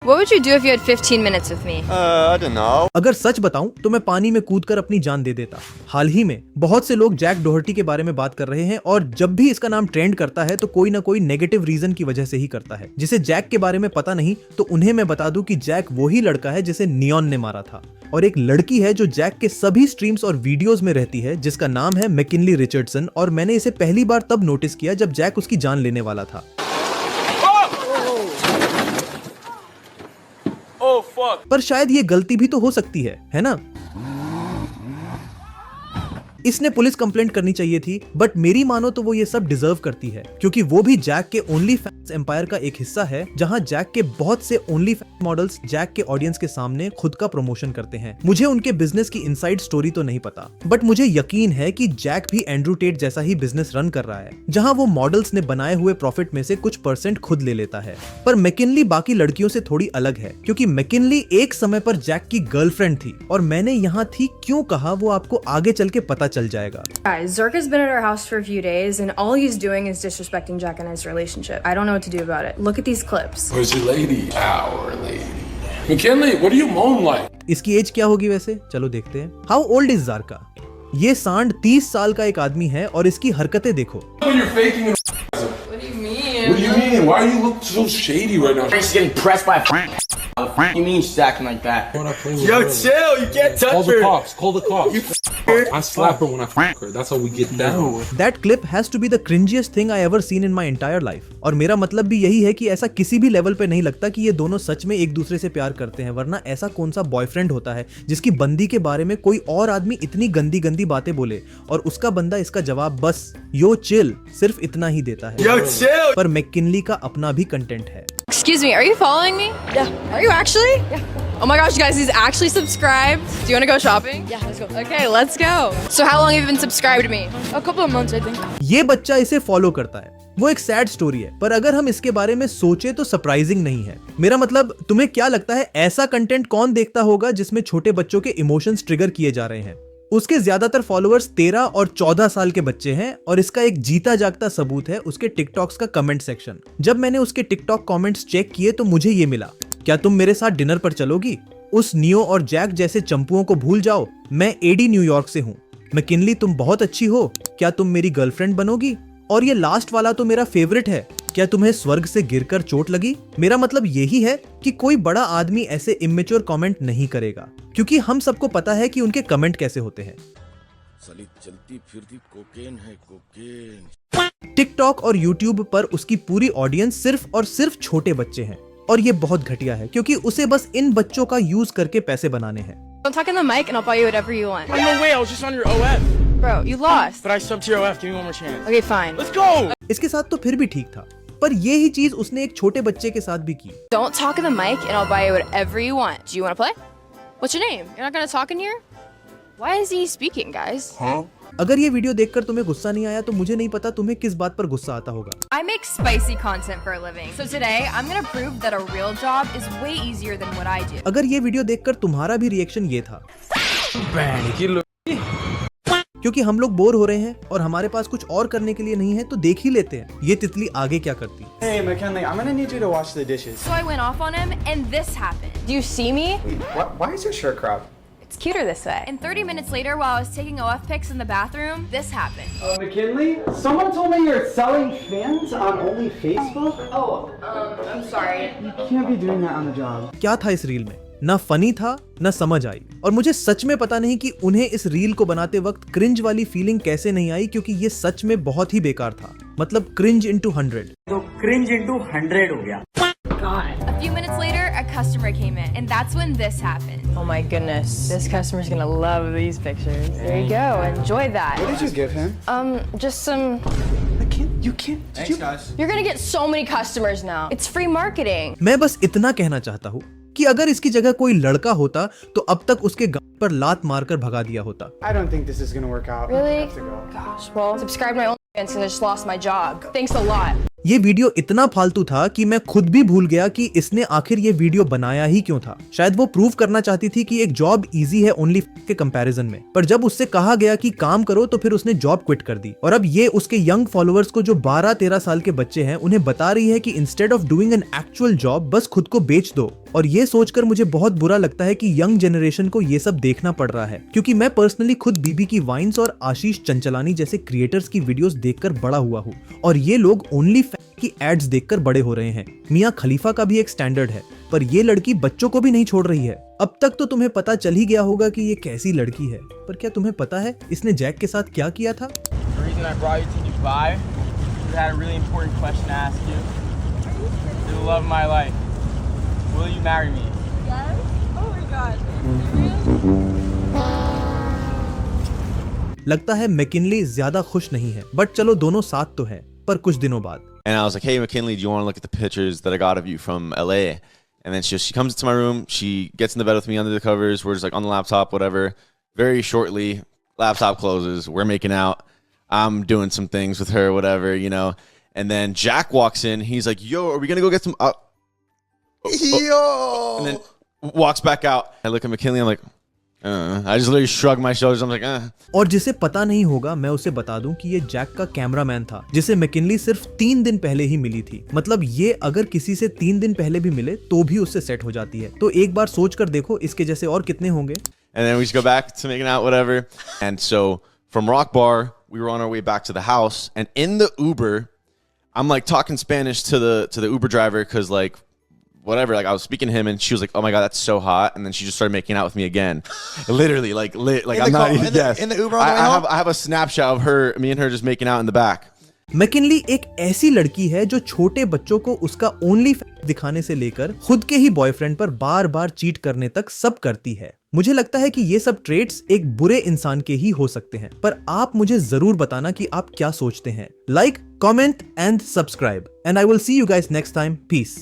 What would you do if you had 15 minutes with me? I don't know. अगर सच बताऊं तो मैं पानी में कूदकर अपनी जान दे देता। हाल ही में बहुत से लोग जैक डोहर्टी के बारे में बात कर रहे हैं और जब भी इसका नाम ट्रेंड करता है तो कोई ना कोई नेगेटिव रीजन की वजह से ही करता है। जिसे जैक के बारे में पता नहीं तो उन्हें मैं बता दूं कि जैक वही लड़का है जिसे नियॉन ने मारा था, और एक लड़की है जो जैक के सभी स्ट्रीम्स और वीडियोस में रहती है जिसका नाम है मैकिनली रिचर्डसन, और मैंने इसे पहली बार तब नोटिस किया जब जैक उसकी जान लेने वाला था। पर शायद ये गलती भी तो हो सकती है ना? इसने पुलिस कंप्लेंट करनी चाहिए थी, बट मेरी मानो तो वो ये सब डिजर्व करती है, क्योंकि वो भी जैक के ओनली फैंस एम्पायर का एक हिस्सा है, जहां जैक के बहुत से ओनली फैंस मॉडल्स जैक के ऑडियंस के सामने खुद का प्रमोशन करते हैं। मुझे उनके बिजनेस की इनसाइड स्टोरी तो नहीं पता, बट मुझे यकीन है कि जैक भी एंड्रू टेट जैसा ही बिजनेस रन कर रहा है, जहां वो मॉडल्स ने बनाए हुए प्रॉफिट में से कुछ % खुद ले लेता है। पर मैकिनली बाकी लड़कियों से थोड़ी अलग है, क्योंकि मैकिनली एक समय पर जैक की गर्लफ्रेंड थी, और मैंने यहाँ थी क्यों कहा वो आपको आगे चल के पता चल जाएगा। Guys, Zerka's been at our house for a few days, and all he's doing is disrespecting Jack and I's relationship. I don't know what to do about it. Look at these clips. Where's your lady? Our lady. McKinley, what do you moan like? इसकी as क्या होगी वैसे? चलो देखते हैं। How old is Zarka? ये सांड 30 साल का एक आदमी है और इसकी हरकतें देखो। You're faking. What do you mean? What do you mean? Why do you look so shady right now? She's getting pressed by you mean she's acting like that? Yo, chill, you can't touch Call the her. cops. Call the cops. I slap her when I fuck her. That's how we get down. That clip has to be the cringiest thing I ever seen in my entire life. और मेरा मतलब भी यही है कि ऐसा किसी भी लेवल पे नहीं लगता कि ये दोनों सच में एक दूसरे से प्यार करते हैं, वरना ऐसा कौन सा बॉयफ्रेंड होता है जिसकी बंदी के बारे में कोई और आदमी इतनी गंदी गंदी बातें बोले और उसका बंदा इसका जवाब बस यो चिल सिर्फ इतना ही देता है। Yo, chill. पर मैकिनली का अपना भी कंटेंट है। Excuse me, are you following me? Yeah. Are you actually? Yeah. Oh my gosh, guys, he's actually subscribed. Do you want to go shopping? Yeah, let's go. Okay, let's go. So how long have you been subscribed to me? A couple of months, I think. ये बच्चा इसे follow करता है। वो एक sad story है, पर अगर हम इसके बारे में सोचे तो सरप्राइजिंग नहीं है। मेरा मतलब, तुम्हें क्या लगता है ऐसा कंटेंट कौन देखता होगा जिसमें छोटे बच्चों के इमोशंस ट्रिगर किए जा रहे हैं? उसके ज्यादातर फॉलोअर्स 13 और 14 साल के बच्चे हैं, और इसका एक जीता जागता सबूत है उसके टिकटॉक्स का कमेंट सेक्शन। जब मैंने उसके टिकटॉक कमेंट्स चेक किए तो मुझे ये मिला, क्या तुम मेरे साथ डिनर पर चलोगी? उस नियो और जैक जैसे चंपुओं को भूल जाओ, मैं एडी न्यूयॉर्क से हूँ। मैकिनली, तुम बहुत अच्छी हो, क्या तुम मेरी गर्लफ्रेंड बनोगी? और ये लास्ट वाला तो मेरा फेवरेट है, क्या तुम्हें स्वर्ग से गिरकर चोट लगी? मेरा मतलब यही है कि कोई बड़ा आदमी ऐसे इमेच्योर कमेंट नहीं करेगा, क्योंकि हम सबको पता है कि उनके कमेंट कैसे होते हैं। चलती फिरती कोकेन है कोकेन। टिकटॉक और यूट्यूब पर उसकी पूरी ऑडियंस सिर्फ और सिर्फ छोटे बच्चे हैं, और ये बहुत घटिया है क्योंकि उसे बस इन बच्चों का यूज करके पैसे बनाने हैं। Don't talk in the mic and I'll buy you whatever you want. No way, I was just on your OF. Bro, you lost. But I subbed to your OF. Give me one more chance. Okay, fine. Let's go. इसके साथ तो फिर भी ठीक था, पर ये ही चीज उसने एक छोटे बच्चे के साथ भी की। Don't talk in the mic and I'll buy you whatever you want. Do you want to play? What's your name? You're not gonna talk in here? Why is he speaking, guys? अगर ये video देखकर तुम्हें गुस्सा नहीं आया तो मुझे नहीं पता तुम्हें किस बात पर गुस्सा आता होगा। I make spicy content for a living. So today, I'm gonna prove that a real job is way easier than what I do. अगर ये वीडियो देखकर तुम्हारा भी रिएक्शन ये था, क्योंकि हम लोग बोर हो रहे हैं और हमारे पास कुछ और करने के लिए नहीं है, तो देख ही लेते हैं ये तितली आगे क्या करती। Hey McKinley, I'm gonna need you to wash the dishes. So I went off on him, and this happened. Do you see me? Why is your shirt cropped? It's cuter this way. And 30 minutes later, while I was taking OF pics in the bathroom, this happened. McKinley, someone told me you're selling fans on only Facebook. Oh, I'm sorry. You can't be doing that on the job. क्या था इस reel में? ना funny था ना समझ आई, और मुझे सच में पता नहीं कि उन्हें इस रील को बनाते वक्त क्रिंज वाली फीलिंग कैसे नहीं आई, क्योंकि ये सच में बहुत ही बेकार था। मतलब क्रिंज इंटू 100। तो cringe into 100 हो गया। A few minutes later, a customer came in, and that's when this happened. Oh my goodness, this customer's gonna love these pictures. There you go, enjoy that. What did you give him? Just some. You can't. Thanks, guys. You're gonna get so many customers now. It's free marketing. मैं बस इतना कहना चाहता हूँ कि अगर इसकी जगह कोई लड़का होता तो अब तक उसके गाल पर लात मारकर भगा दिया होता। I don't think this is gonna work out. Really? I have to go. Gosh, well, subscribe to my OnlyFans because I just lost my job. Thanks a lot. ये वीडियो इतना फालतू था कि मैं खुद भी भूल गया कि इसने आखिर ये वीडियो बनाया ही क्यों था। शायद वो प्रूव करना चाहती थी कि एक जॉब इजी है ओनली के कंपैरिजन में, पर जब उससे कहा गया कि काम करो तो फिर उसने जॉब क्विट कर दी। और अब ये उसके यंग फॉलोअर्स को जो 12-13 साल के बच्चे हैं उन्हें बता रही है कि instead of doing an actual job बस खुद को बेच दो। और ये सोचकर मुझे बहुत बुरा लगता है कि यंग जनरेशन को ये सब देखना पड़ रहा है, क्योंकि मैं पर्सनली खुद बीबी की वाइन्स और आशीष चंचलानी जैसे क्रिएटर्स की वीडियोस देखकर बड़ा हुआ हूँ, और ये लोग ओनली की एड्स देखकर बड़े हो रहे हैं। मियां खलीफा का भी एक स्टैंडर्ड है, पर ये लड़की बच्चों को भी नहीं छोड़ रही है। अब तक तो तुम्हें पता चल ही गया होगा कि ये कैसी लड़की है, पर क्या तुम्हें पता है इसने जैक के साथ क्या किया था? The reason I brought you to Dubai is I had a really important question to ask you. You're the love of my life. Will you marry me? Yes? Oh my god. लगता है McKinley ज्यादा खुश नहीं है, but चलो दोनों साथ तो है। पर कुछ दिनों बाद And I was like, hey, McKinley, do you want to look at the pictures that I got of you from LA? And then she comes into my room. She gets in the bed with me under the covers. We're just like on the laptop, whatever. Very shortly, laptop closes. We're making out. I'm doing some things with her, whatever, you know. And then Jack walks in. He's like, yo, are we going to go get some... Yo! And then walks back out. I look at McKinley. I'm like... I just literally shrug my shoulders. I'm like, और जिसे पता नहीं होगा मैं उसे बता दूं कि ये जैक का कैमरामैन था, जिसे मैकिनली सिर्फ 3 दिन पहले ही मिली थी। मतलब ये अगर किसी से 3 दिन पहले भी मिले तो भी उससे सेट हो जाती है। तो एक बार सोच कर देखो इसके जैसे और कितने होंगे। And then we just go back to making out, whatever. And so from Rock Bar, we were on our way back to the house. And in the Uber, I'm like talking Spanish to the Uber driver because like whatever, like I was speaking to him and she was like, oh my god, that's so hot. And then she just started making out with me again. Literally, like I'm not even guessing. In the Uber on the way home? I have a snapshot of her, me and her just making out in the back. McKinley एक ऐसी लड़की है जो छोटे बच्चों को उसका only दिखाने से लेकर खुद के ही बॉयफ्रेंड पर बार बार चीट करने तक सब करती है। मुझे लगता है कि ये सब ट्रेट्स एक बुरे इंसान के ही हो सकते हैं, पर आप मुझे जरूर बताना कि आप क्या सोचते हैं। Like, comment and subscribe, and I will see you guys next time. Piece.